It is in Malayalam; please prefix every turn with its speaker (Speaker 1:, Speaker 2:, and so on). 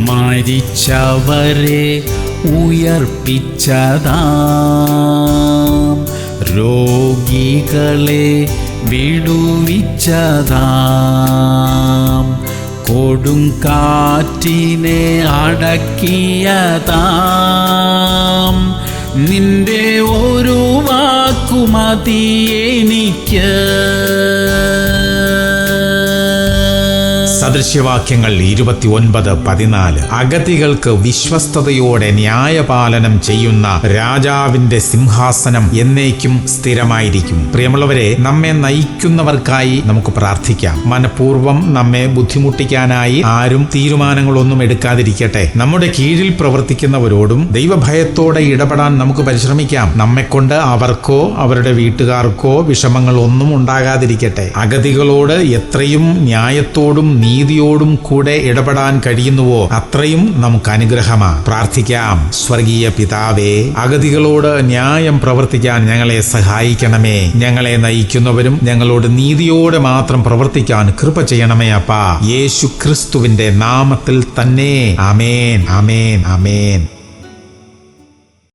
Speaker 1: മരിച്ചവരെ ഉയർപ്പിച്ചതാം, രോഗികളെ വിടുവിച്ചതാം, കൊടുങ്കാറ്റിനെ അടക്കിയതാം, നിന്റെ ഒരു വാക്കുമതി എനിക്ക്.
Speaker 2: സദൃശ്യവാക്യങ്ങൾ 29:14. അഗതികൾക്ക് വിശ്വസ്തയോടെ ന്യായപാലനം ചെയ്യുന്ന രാജാവിന്റെ സിംഹാസനം എന്നേക്കും സ്ഥിരമായിരിക്കും. പ്രിയമുള്ളവരെ, നമ്മെ നയിക്കുന്നവർക്കായി നമുക്ക് പ്രാർത്ഥിക്കാം. മനഃപൂർവ്വം നമ്മെ ബുദ്ധിമുട്ടിക്കാനായി ആരും തീരുമാനങ്ങളൊന്നും എടുക്കാതിരിക്കട്ടെ. നമ്മുടെ കീഴിൽ പ്രവർത്തിക്കുന്നവരോടും ദൈവഭയത്തോടെ ഇടപെടാൻ നമുക്ക് പരിശ്രമിക്കാം. നമ്മെക്കൊണ്ട് അവർക്കോ അവരുടെ വീട്ടുകാർക്കോ വിഷമങ്ങൾ ഒന്നും ഉണ്ടാകാതിരിക്കട്ടെ. അഗതികളോട് എത്രയും ന്യായത്തോടും നീതിയോടും കൂടെ ഇടപെടാൻ കഴിയുന്നുവോ അത്രയും നമുക്ക് അനുഗ്രഹമാണ്. പ്രാർത്ഥിക്കാം. സ്വർഗീയ പിതാവേ, അഗതികളോട് ന്യായം പ്രവർത്തിക്കാൻ ഞങ്ങളെ സഹായിക്കണമേ. ഞങ്ങളെ നയിക്കുന്നവരും ഞങ്ങളോട് നീതിയോടെ മാത്രം പ്രവർത്തിക്കാൻ കൃപ ചെയ്യണമേ അപ്പാ. യേശു ക്രിസ്തുവിന്റെ നാമത്തിൽ തന്നെ. ആമേൻ, ആമേൻ, ആമേൻ.